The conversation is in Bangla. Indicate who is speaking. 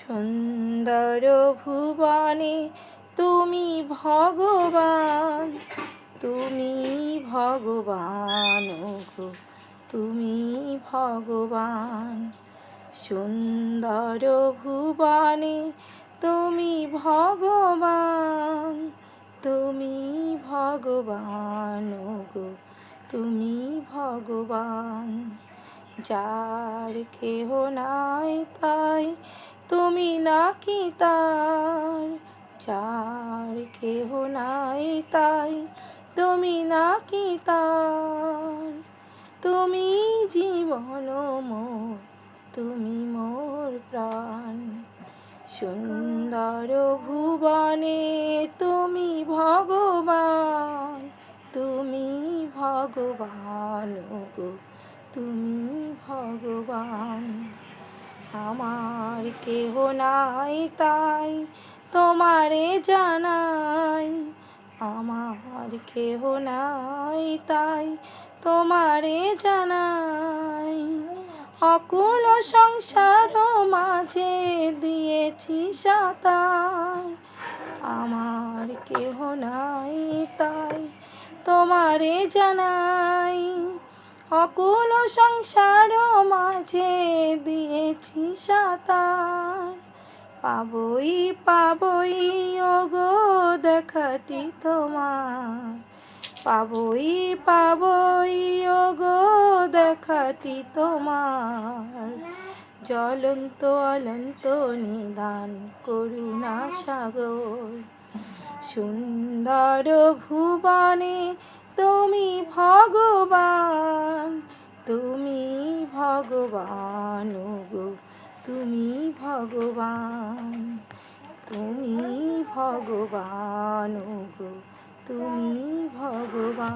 Speaker 1: সুন্দর ভুবনে তুমি ভগবান, তুমি ভগবান গো, তুমি ভগবান। সুন্দর ভুবনে তুমি ভগবান, তুমি ভগবান গো, তুমি ভগবান। যার কেহ নাই তাই তুমি নাকি তার, যার কেহ নাই তাই তুমি নাকি তার। তুমি জীবন মোর, তুমি মোর প্রাণ। সুন্দর ভুবনে তুমি ভগবান, তুমি ভগবান গো, তুমি ভগবান। আমার কেহ নাই তাই তোমারে জানাই, আমার কেহ নাই তাই তোমারে জানাই। অকুল সংসার মাঝে দিয়েছি সাঁতার, আমার কেহ নাই তাই তোমারে জানাই। অকুল সংসার মাঝে দিয়েছি সাঁতার, পাবই পাবই ওগো দেখাটি তোমার, পাবই পাবই ওগো দেখাটি তোমার। জ্বলন্ত অনন্ত নিদান করুণা সাগর। সুন্দর ভুবনে তুমি ভগবান, তুমি ভগবান গো, তুমি ভগবান, তুমি ভগবান গো, তুমি ভগবান।